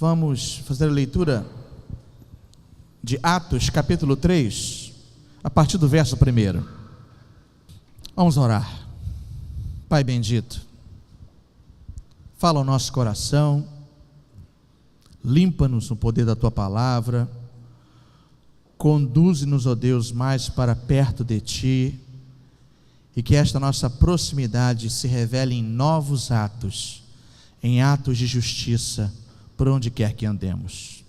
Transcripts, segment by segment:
Vamos fazer a leitura de Atos, capítulo 3, a partir do verso 1. Vamos orar. Pai bendito, fala ao nosso coração, limpa-nos no poder da Tua palavra, conduze-nos, ó Deus, mais para perto de Ti, e que esta nossa proximidade se revele em novos atos, em atos de justiça, por onde quer que andemos.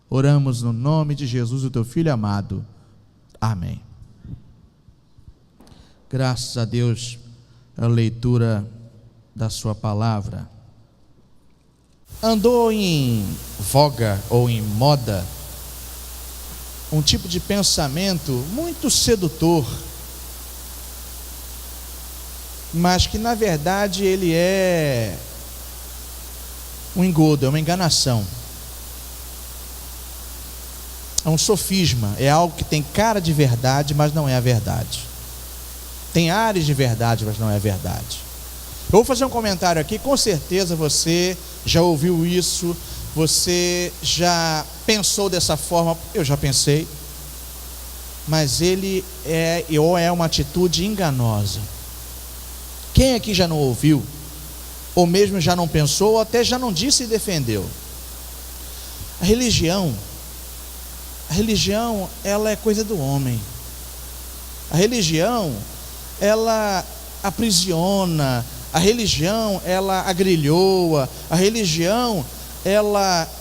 Oramos no nome de Jesus, o Teu Filho amado. Amém. Graças a Deus, a leitura da Sua palavra. Andou em voga ou em moda um tipo de pensamento muito sedutor, mas que na verdade ele é um engodo, é uma enganação, é um sofisma, é algo que tem cara de verdade, mas não é a verdade, tem ares de verdade, mas não é a verdade. Eu vou fazer um comentário aqui, com certeza você já ouviu isso, você já pensou dessa forma, eu já pensei, mas ele é uma atitude enganosa. Quem aqui já não ouviu, ou mesmo já não pensou, ou até já não disse e defendeu? A religião, ela é coisa do homem. A religião, ela aprisiona. A religião, ela agrilhoa. A religião, ela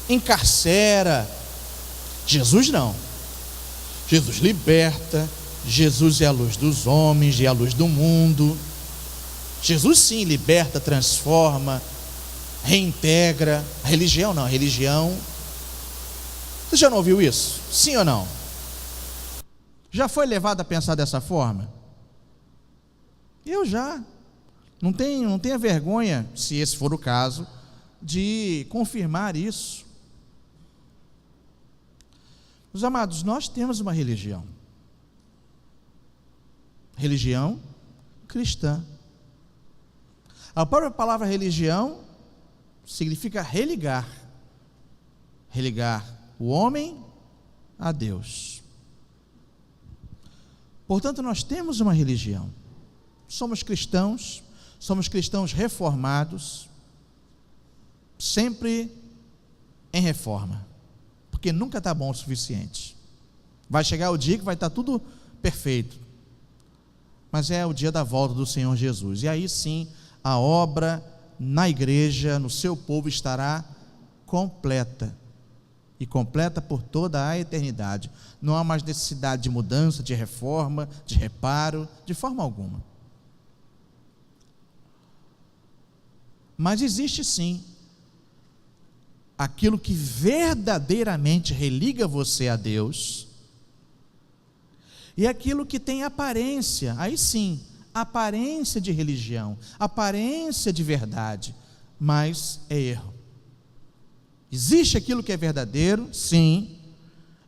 encarcera. Jesus não. Jesus liberta. Jesus é a luz dos homens e a luz do mundo. Jesus sim liberta, transforma, reintegra. A religião não, a religião... Você já não ouviu isso? Sim ou não? Já foi levado a pensar dessa forma? Eu já. Não tenha vergonha, se esse for o caso, de confirmar isso. Meus amados, nós temos uma religião cristã. A própria palavra religião significa religar o homem a Deus. Portanto, nós temos uma religião, somos cristãos reformados, sempre em reforma, porque nunca está bom o suficiente. Vai chegar o dia que vai estar tudo perfeito, mas é o dia da volta do Senhor Jesus, e aí sim a obra na igreja, no seu povo, estará completa, e completa por toda a eternidade. Não há mais necessidade de mudança, de reforma, de reparo, de forma alguma. Mas existe sim aquilo que verdadeiramente religa você a Deus, e aquilo que tem aparência, aí sim, aparência de religião, aparência de verdade, mas é erro. Existe aquilo que é verdadeiro, sim,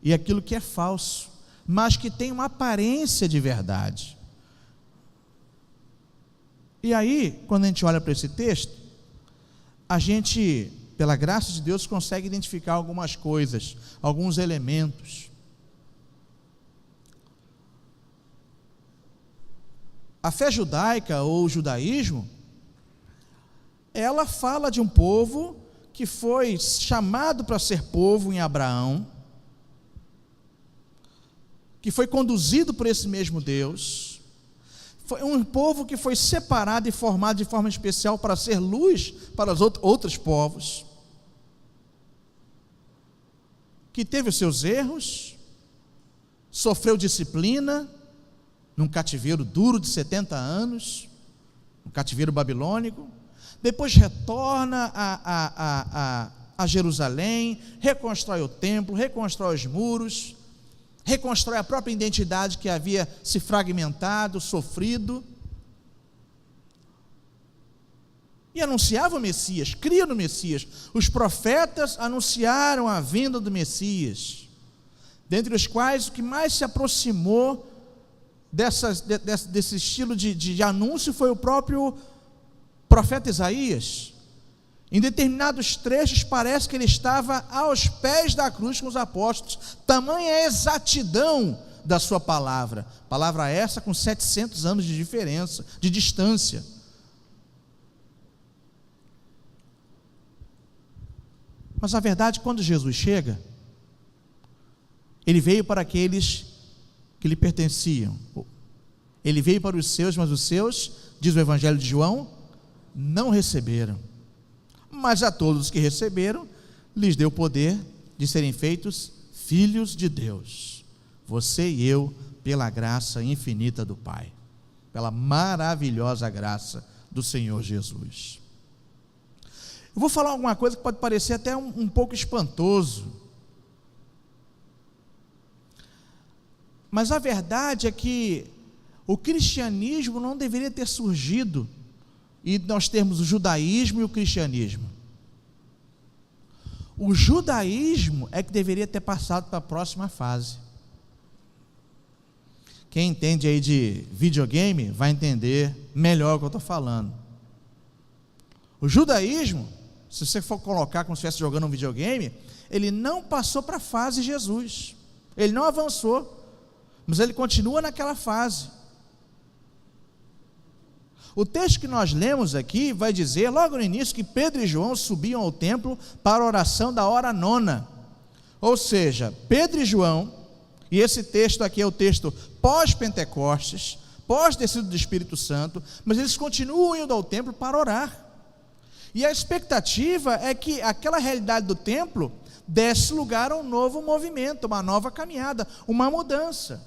e aquilo que é falso, mas que tem uma aparência de verdade. E aí, quando a gente olha para esse texto, a gente, pela graça de Deus, consegue identificar algumas coisas, alguns elementos. A fé judaica ou o judaísmo, ela fala de um povo que foi chamado para ser povo em Abraão, que foi conduzido por esse mesmo Deus, foi um povo que foi separado e formado de forma especial para ser luz para os outros povos, que teve os seus erros, sofreu disciplina, num cativeiro duro de 70 anos, um cativeiro babilônico, depois retorna a Jerusalém, reconstrói o templo, reconstrói os muros, reconstrói a própria identidade que havia se fragmentado, sofrido, e anunciava o Messias, cria no Messias. Os profetas anunciaram a vinda do Messias, dentre os quais o que mais se aproximou desse estilo de anúncio foi o próprio profeta Isaías. Em determinados trechos parece que ele estava aos pés da cruz com os apóstolos. Tamanha é a exatidão da sua palavra. Palavra essa com 700 anos de diferença, de distância. Mas a verdade, quando Jesus chega, ele veio para aqueles que lhe pertenciam. Ele veio para os seus, mas os seus, diz o Evangelho de João, não receberam. Mas a todos os que receberam, lhes deu poder de serem feitos filhos de Deus. Você e eu, pela graça infinita do Pai, pela maravilhosa graça do Senhor Jesus. Eu vou falar alguma coisa que pode parecer até um pouco espantoso, mas a verdade é que o cristianismo não deveria ter surgido e nós temos o judaísmo e o cristianismo. O judaísmo é que deveria ter passado para a próxima fase. Quem entende aí de videogame vai entender melhor o que eu estou falando. O judaísmo, se você for colocar como se estivesse jogando um videogame, ele não passou para a fase Jesus, ele não avançou, mas ele continua naquela fase. O texto que nós lemos aqui vai dizer, logo no início, que Pedro e João subiam ao templo para a oração da hora nona. Ou seja, Pedro e João, e esse texto aqui é o texto pós-Pentecostes, pós-descido do Espírito Santo, mas eles continuam indo ao templo para orar. E a expectativa é que aquela realidade do templo desse lugar a um novo movimento, uma nova caminhada, uma mudança,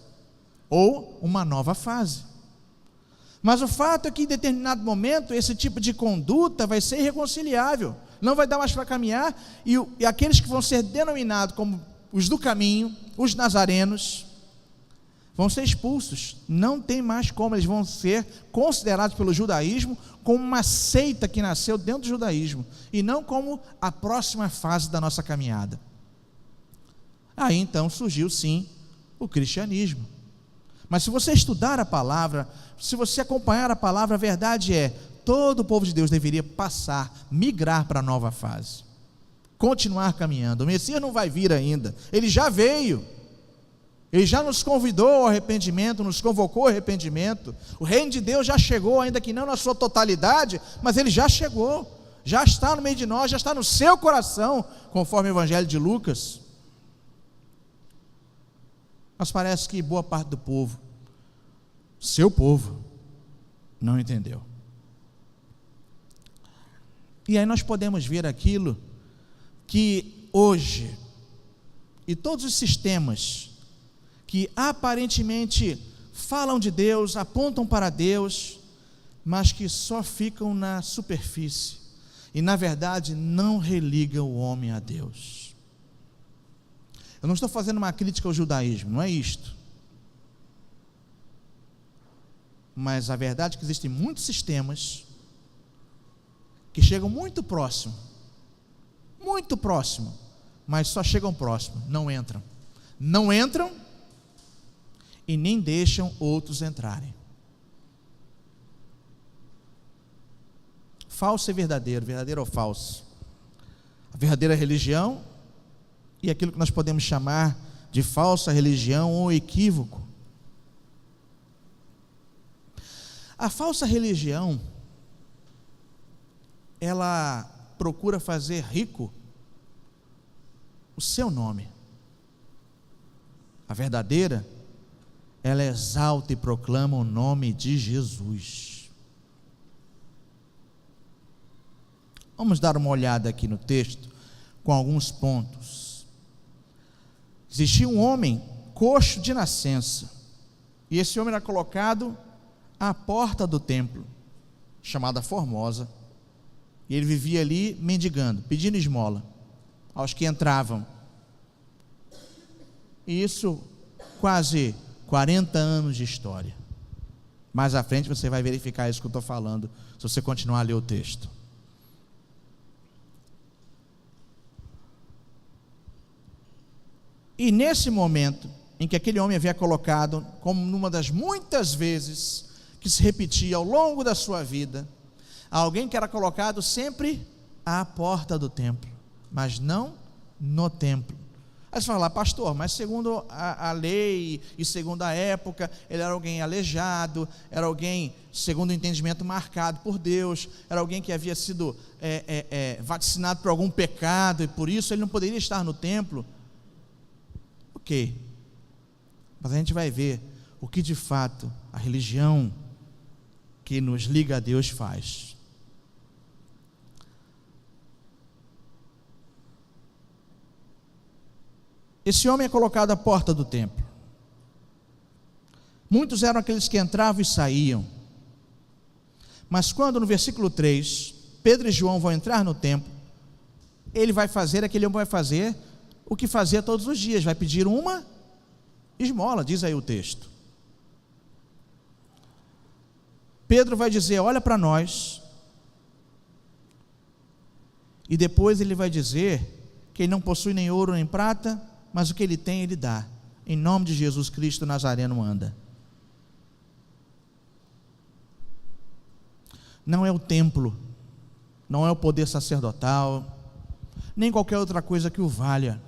ou uma nova fase. Mas o fato é que em determinado momento esse tipo de conduta vai ser irreconciliável, não vai dar mais para caminhar, e aqueles que vão ser denominados como os do caminho, os nazarenos, vão ser expulsos, não tem mais como, eles vão ser considerados pelo judaísmo como uma seita que nasceu dentro do judaísmo, e não como a próxima fase da nossa caminhada. Aí então surgiu sim o cristianismo. Mas se você estudar a palavra, se você acompanhar a palavra, a verdade é, todo o povo de Deus deveria migrar para a nova fase, continuar caminhando. O Messias não vai vir ainda, ele já veio, ele já nos convidou ao arrependimento, nos convocou ao arrependimento. O reino de Deus já chegou, ainda que não na sua totalidade, mas ele já chegou, já está no meio de nós, já está no seu coração, conforme o Evangelho de Lucas. Mas parece que boa parte do povo, seu povo, não entendeu. E aí nós podemos ver aquilo que hoje, e todos os sistemas que aparentemente falam de Deus, apontam para Deus, mas que só ficam na superfície, e na verdade não religam o homem a Deus. Eu não estou fazendo uma crítica ao judaísmo, não é isto. Mas a verdade é que existem muitos sistemas que chegam muito próximo, mas só chegam próximo, não entram e nem deixam outros entrarem. Falso e verdadeiro, verdadeiro ou falso. A verdadeira religião e aquilo que nós podemos chamar de falsa religião ou equívoco. A falsa religião, ela procura fazer rico o seu nome. A verdadeira, ela exalta e proclama o nome de Jesus. Vamos dar uma olhada aqui no texto com alguns pontos. Existia um homem coxo de nascença, e esse homem era colocado à porta do templo, chamada Formosa, e ele vivia ali mendigando, pedindo esmola aos que entravam. E isso quase 40 anos de história. Mais à frente você vai verificar isso que eu estou falando, se você continuar a ler o texto. E nesse momento em que aquele homem havia colocado, como numa das muitas vezes que se repetia ao longo da sua vida, alguém que era colocado sempre à porta do templo, mas não no templo. Aí você fala, pastor, mas segundo a lei e segundo a época, ele era alguém aleijado, era alguém, segundo o entendimento, marcado por Deus, era alguém que havia sido vacinado por algum pecado, e por isso ele não poderia estar no templo. Ok, mas a gente vai ver o que de fato a religião que nos liga a Deus faz. Esse homem é colocado à porta do templo. Muitos eram aqueles que entravam e saíam. Mas quando no versículo 3, Pedro e João vão entrar no templo, aquele homem vai fazer o que fazia todos os dias, vai pedir uma esmola, diz aí o texto. Pedro vai dizer, olha para nós, e depois ele vai dizer que ele não possui nem ouro nem prata, mas o que ele tem, ele dá. Em nome de Jesus Cristo Nazareno anda. Não é o templo, não é o poder sacerdotal, nem qualquer outra coisa que o valha,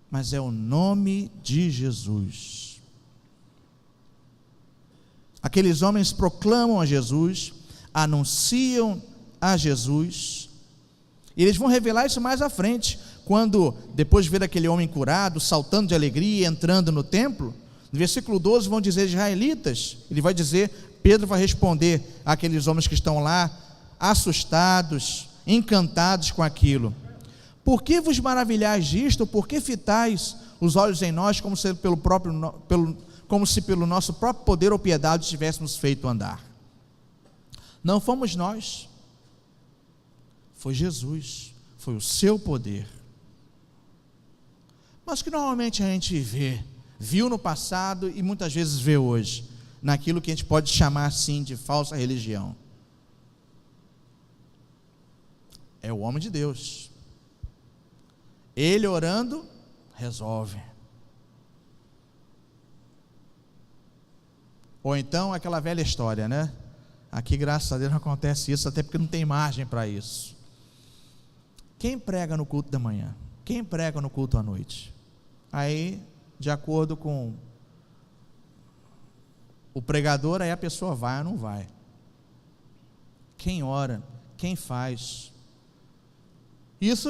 mas é o nome de Jesus. Aqueles homens proclamam a Jesus, anunciam a Jesus, e eles vão revelar isso mais à frente, quando, depois de ver aquele homem curado, saltando de alegria, entrando no templo, no versículo 12 vão dizer, israelitas, ele vai dizer, Pedro vai responder àqueles homens que estão lá, assustados, encantados com aquilo, por que vos maravilhais disto, por que fitais os olhos em nós, como se pelo nosso próprio poder ou piedade tivéssemos feito andar? Não fomos nós, foi Jesus, foi o seu poder. Mas que normalmente a gente viu no passado e muitas vezes vê hoje, naquilo que a gente pode chamar assim de falsa religião. É o homem de Deus. Ele orando, resolve. Ou então aquela velha história, né? Aqui, graças a Deus, não acontece isso, até porque não tem margem para isso. Quem prega no culto da manhã? Quem prega no culto à noite? Aí, de acordo com o pregador, aí a pessoa vai ou não vai. Quem ora? Quem faz? Isso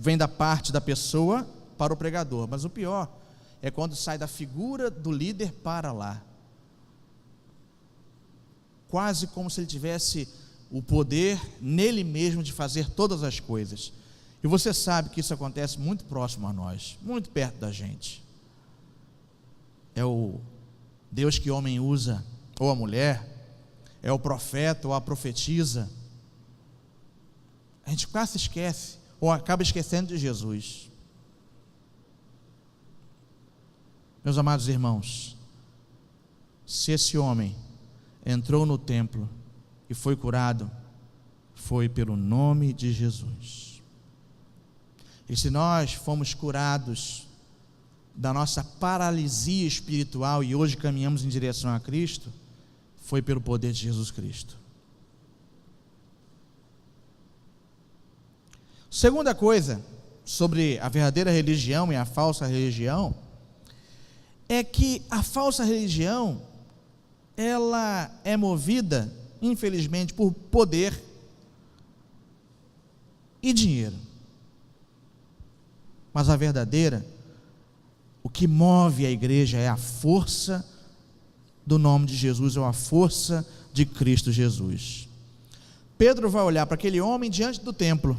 vem da parte da pessoa para o pregador, mas o pior é quando sai da figura do líder para lá, quase como se ele tivesse o poder nele mesmo de fazer todas as coisas. E você sabe que isso acontece muito próximo a nós, muito perto da gente. É o Deus que o homem usa, ou a mulher, é o profeta ou a profetisa. A gente quase se esquece, ou acaba esquecendo de Jesus. Meus amados irmãos, se esse homem entrou no templo e foi curado, foi pelo nome de Jesus. E se nós fomos curados da nossa paralisia espiritual e hoje caminhamos em direção a Cristo, foi pelo poder de Jesus Cristo. Segunda coisa sobre a verdadeira religião e a falsa religião é que a falsa religião, ela é movida, infelizmente, por poder e dinheiro. Mas a verdadeira, o que move a igreja é a força do nome de Jesus, ou a força de Cristo Jesus. Pedro vai olhar para aquele homem diante do templo.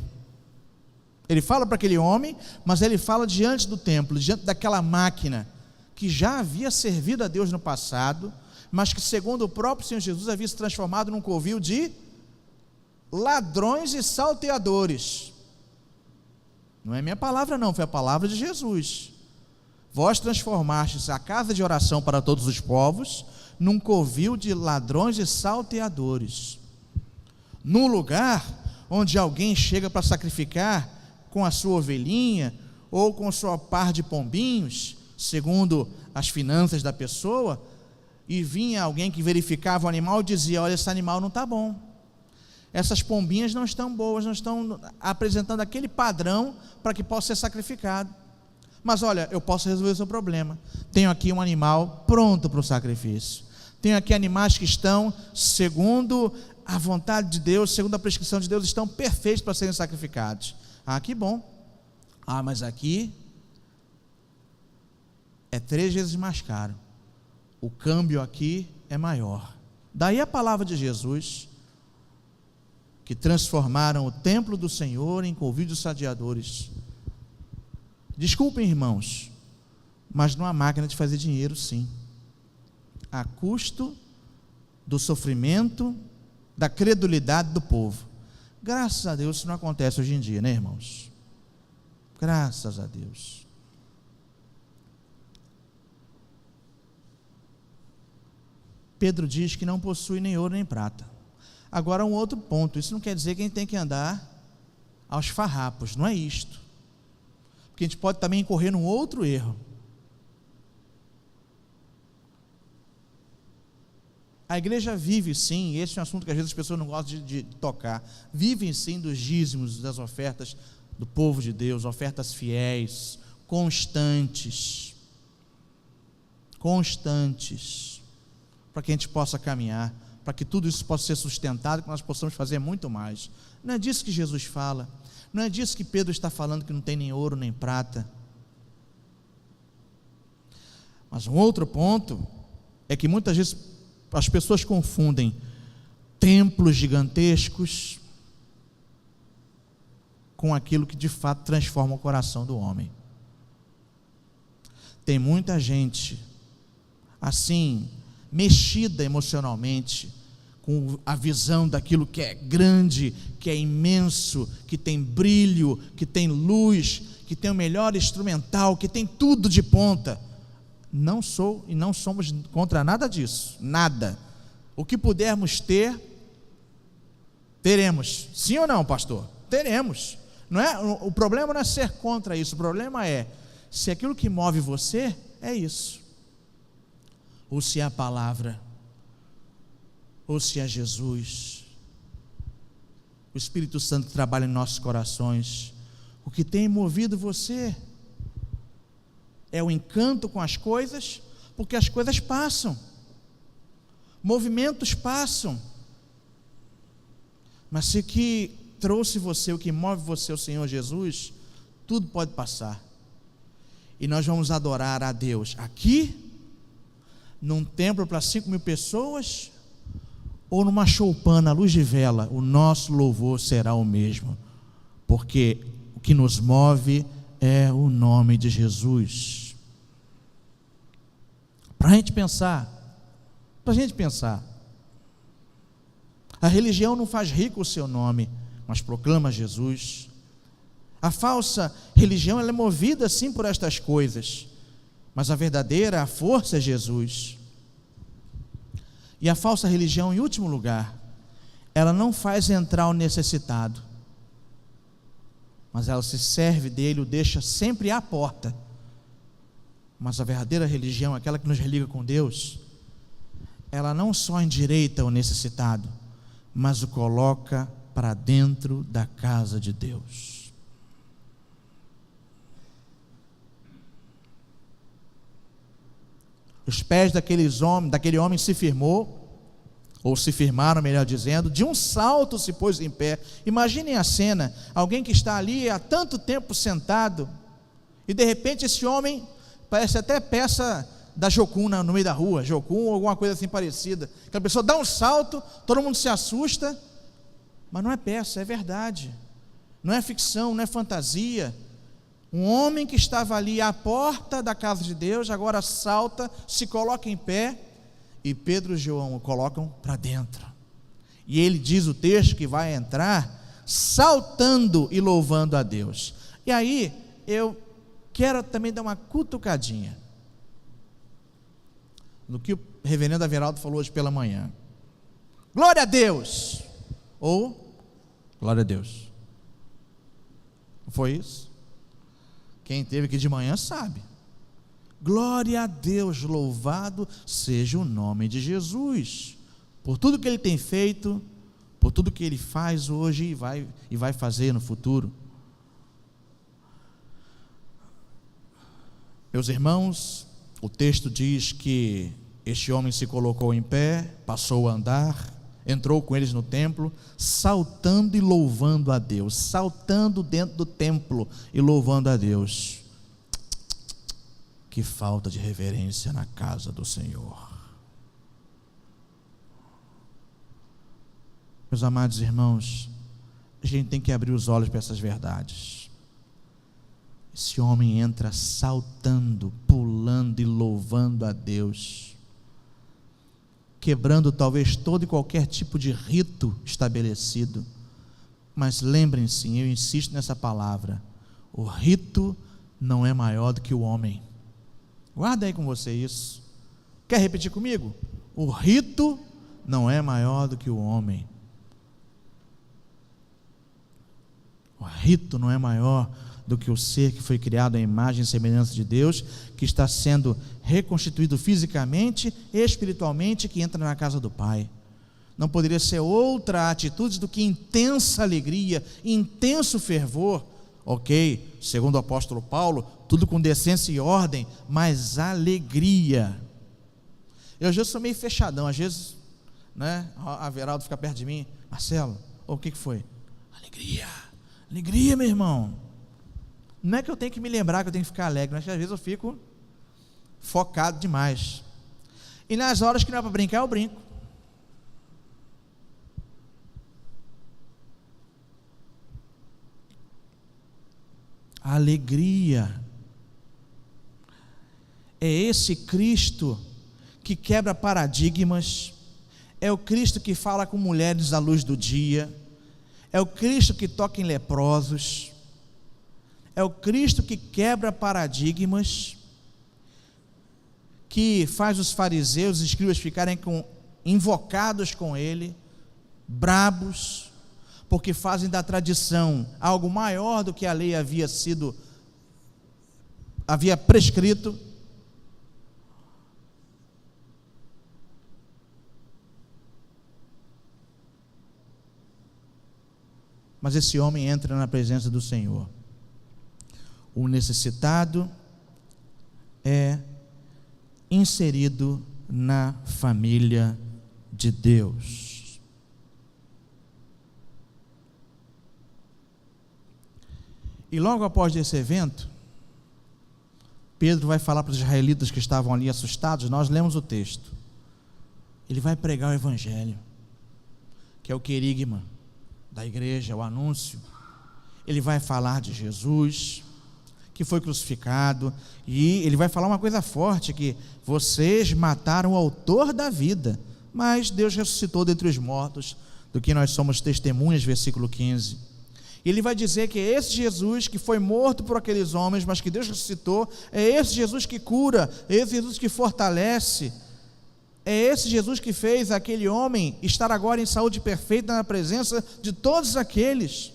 Ele fala para aquele homem, mas ele fala diante do templo, diante daquela máquina que já havia servido a Deus no passado, mas que, segundo o próprio Senhor Jesus, havia se transformado num covil de ladrões e salteadores. Não é minha palavra não, foi a palavra de Jesus. Vós transformastes a casa de oração para todos os povos num covil de ladrões e salteadores. Num lugar onde alguém chega para sacrificar com a sua ovelhinha ou com a sua par de pombinhos, segundo as finanças da pessoa, e vinha alguém que verificava o animal e dizia: olha, esse animal não está bom, essas pombinhas não estão boas, não estão apresentando aquele padrão para que possa ser sacrificado. Mas olha, eu posso resolver o seu problema. Tenho aqui um animal pronto para o sacrifício. Tenho aqui animais que estão segundo a vontade de Deus, segundo a prescrição de Deus, estão perfeitos para serem sacrificados. Ah, que bom. Ah, mas aqui é 3 vezes mais caro. O câmbio aqui é maior. Daí a palavra de Jesus, que transformaram o templo do Senhor em covil de salteadores. Desculpem, irmãos, mas numa máquina de fazer dinheiro, sim, a custo do sofrimento, da credulidade do povo. Graças a Deus isso não acontece hoje em dia, né, irmãos? Graças a Deus. Pedro diz que não possui nem ouro nem prata. Agora um outro ponto, isso não quer dizer que a gente tem que andar aos farrapos, não é isto, porque a gente pode também incorrer num outro erro. A igreja vive sim, esse é um assunto que às vezes as pessoas não gostam de tocar, vivem sim dos dízimos, das ofertas do povo de Deus, ofertas fiéis, constantes, para que a gente possa caminhar, para que tudo isso possa ser sustentado, que nós possamos fazer muito mais. Não é disso que Jesus fala, não é disso que Pedro está falando, que não tem nem ouro nem prata. Mas um outro ponto é que muitas vezes as pessoas confundem templos gigantescos com aquilo que de fato transforma o coração do homem. Tem muita gente assim, mexida emocionalmente, com a visão daquilo que é grande, que é imenso, que tem brilho, que tem luz, que tem o melhor instrumental, que tem tudo de ponta. Não sou e não somos contra nada disso, nada. O que pudermos ter, teremos. Sim ou não, pastor? Teremos. Não é? O problema não é ser contra isso, o problema é se aquilo que move você é isso, ou se é a palavra, ou se é Jesus, o Espírito Santo que trabalha em nossos corações. O que tem movido você é o encanto com as coisas, porque as coisas passam, movimentos passam, mas se o que trouxe você, o que move você, o Senhor Jesus, tudo pode passar, e nós vamos adorar a Deus aqui, num templo para 5.000 pessoas, ou numa choupana à luz de vela, o nosso louvor será o mesmo, porque o que nos move é o nome de Jesus. Para a gente pensar, a religião não faz rico o seu nome, mas proclama Jesus. A falsa religião, ela é movida sim por estas coisas, mas a verdadeira, a força é Jesus. E a falsa religião, em último lugar, ela não faz entrar o necessitado, mas ela se serve dele, o deixa sempre à porta. Mas a verdadeira religião, aquela que nos religa com Deus, ela não só endireita o necessitado, mas o coloca para dentro da casa de Deus. Os pés daquele homem se firmou, ou se firmaram, melhor dizendo, de um salto se pôs em pé. Imaginem a cena, alguém que está ali há tanto tempo sentado, e de repente esse homem, parece até peça da Jocum no meio da rua, Jocum ou alguma coisa assim parecida, que a pessoa dá um salto, todo mundo se assusta, mas não é peça, é verdade, não é ficção, não é fantasia. Um homem que estava ali à porta da casa de Deus, agora salta, se coloca em pé, e Pedro e João o colocam para dentro, e ele diz o texto que vai entrar saltando e louvando a Deus. E aí eu quero também dar uma cutucadinha no que o reverendo Averaldo falou hoje pela manhã. Glória a Deus, ou glória a Deus, não foi isso? Quem teve aqui de manhã sabe. Glória a Deus, louvado seja o nome de Jesus, por tudo que Ele tem feito, por tudo que ele faz hoje e vai fazer no futuro. Meus irmãos, o texto diz que este homem se colocou em pé, passou a andar, entrou com eles no templo, saltando e louvando a Deus, saltando dentro do templo e louvando a Deus. Que falta de reverência na casa do Senhor. Meus amados irmãos, a gente tem que abrir os olhos para essas verdades. Esse homem entra saltando, pulando e louvando a Deus, quebrando talvez todo e qualquer tipo de rito estabelecido. Mas lembrem-se, eu insisto nessa palavra, o rito não é maior do que o homem. Guarda aí com você isso. Quer repetir comigo? O rito não é maior do que o homem. O rito não é maior do que o ser que foi criado à imagem e semelhança de Deus, que está sendo reconstituído fisicamente e espiritualmente, que entra na casa do Pai. Não poderia ser outra atitude do que intensa alegria, intenso fervor. Ok, segundo o apóstolo Paulo, tudo com decência e ordem, mas alegria. Eu às vezes sou meio fechadão, às vezes, né, a Veraldo fica perto de mim, Marcelo, o que foi? Alegria, alegria, meu irmão. Não é que eu tenho que me lembrar que eu tenho que ficar alegre, mas às vezes eu fico focado demais. E nas horas que não é para brincar, eu brinco. Alegria. É esse Cristo que quebra paradigmas, é o Cristo que fala com mulheres à luz do dia, é o Cristo que toca em leprosos, é o Cristo que quebra paradigmas, que faz os fariseus, os escribas ficarem invocados com ele, brabos, porque fazem da tradição algo maior do que a lei havia prescrito. Mas esse homem entra na presença do Senhor. O necessitado é inserido na família de Deus. E logo após esse evento, Pedro vai falar para os israelitas que estavam ali assustados. Nós lemos o texto. Ele vai pregar o evangelho, que é o querigma da igreja, o anúncio. Ele vai falar de Jesus, que foi crucificado, e ele vai falar uma coisa forte, que vocês mataram o autor da vida, mas Deus ressuscitou dentre os mortos, do que nós somos testemunhas, versículo 15. Ele vai dizer que esse Jesus que foi morto por aqueles homens, mas que Deus ressuscitou, é esse Jesus que cura, é esse Jesus que fortalece, é esse Jesus que fez aquele homem estar agora em saúde perfeita na presença de todos aqueles.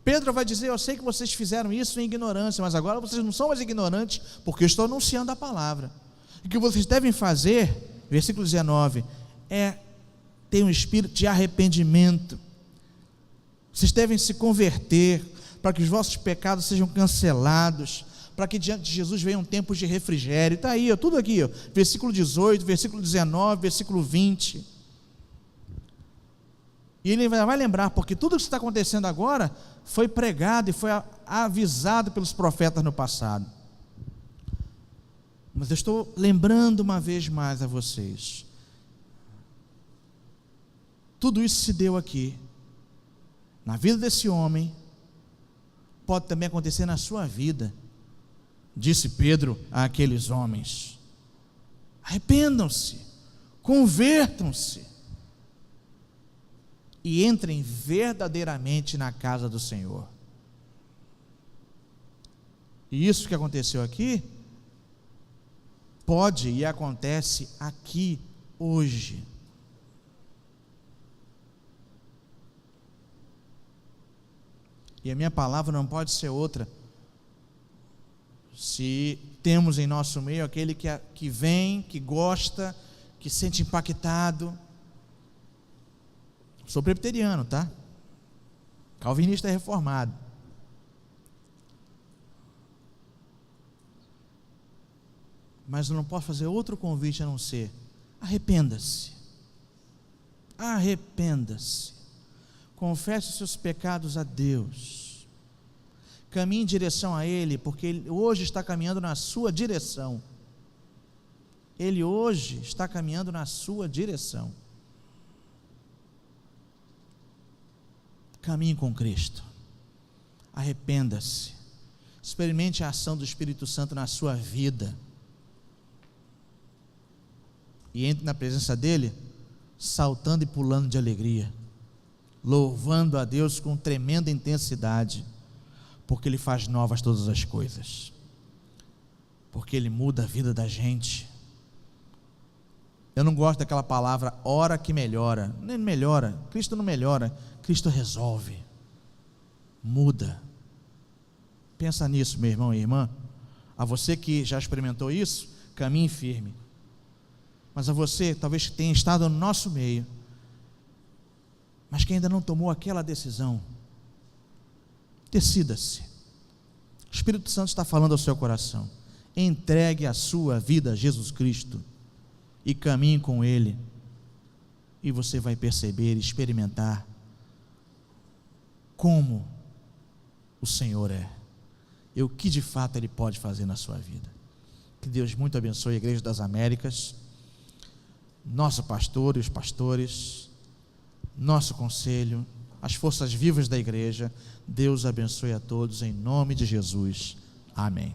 Pedro vai dizer: eu sei que vocês fizeram isso em ignorância, mas agora vocês não são mais ignorantes, porque eu estou anunciando a palavra. O que vocês devem fazer, versículo 19, é ter um espírito de arrependimento. Vocês devem se converter, para que os vossos pecados sejam cancelados, para que diante de Jesus venham tempos de refrigério. Está aí, tudo aqui, versículo 18, versículo 19, versículo 20. E ele vai lembrar, porque tudo o que está acontecendo agora foi pregado e foi avisado pelos profetas no passado. Mas eu estou lembrando uma vez mais a vocês, tudo isso se deu aqui, na vida desse homem, pode também acontecer na sua vida, disse Pedro àqueles homens. Arrependam-se, convertam-se, e entrem verdadeiramente na casa do Senhor. E isso que aconteceu aqui, pode e acontece aqui, hoje. E a minha palavra não pode ser outra, se temos em nosso meio aquele que vem, que gosta, que se sente impactado. Sou presbiteriano, tá? Calvinista reformado. Mas eu não posso fazer outro convite a não ser: arrependa-se. Arrependa-se. Confesse os seus pecados a Deus. Caminhe em direção a Ele, porque Ele hoje está caminhando na sua direção. Ele hoje está caminhando na sua direção. Caminhe com Cristo. Arrependa-se. Experimente a ação do Espírito Santo na sua vida. E entre na presença dele, saltando e pulando de alegria, louvando a Deus com tremenda intensidade, porque Ele faz novas todas as coisas, porque Ele muda a vida da gente. Eu não gosto daquela palavra, hora que melhora. Nem melhora, Cristo não melhora, Cristo resolve, muda. Pensa nisso, meu irmão e irmã. A você que já experimentou isso, caminhe firme. Mas a você, talvez que tenha estado no nosso meio, mas que ainda não tomou aquela decisão, decida-se. O Espírito Santo está falando ao seu coração. Entregue a sua vida a Jesus Cristo e caminhe com Ele, e você vai perceber e experimentar como o Senhor é e o que de fato Ele pode fazer na sua vida. Que Deus muito abençoe a Igreja das Américas, nosso pastor e os pastores, nosso conselho, as forças vivas da igreja. Deus abençoe a todos em nome de Jesus. Amém.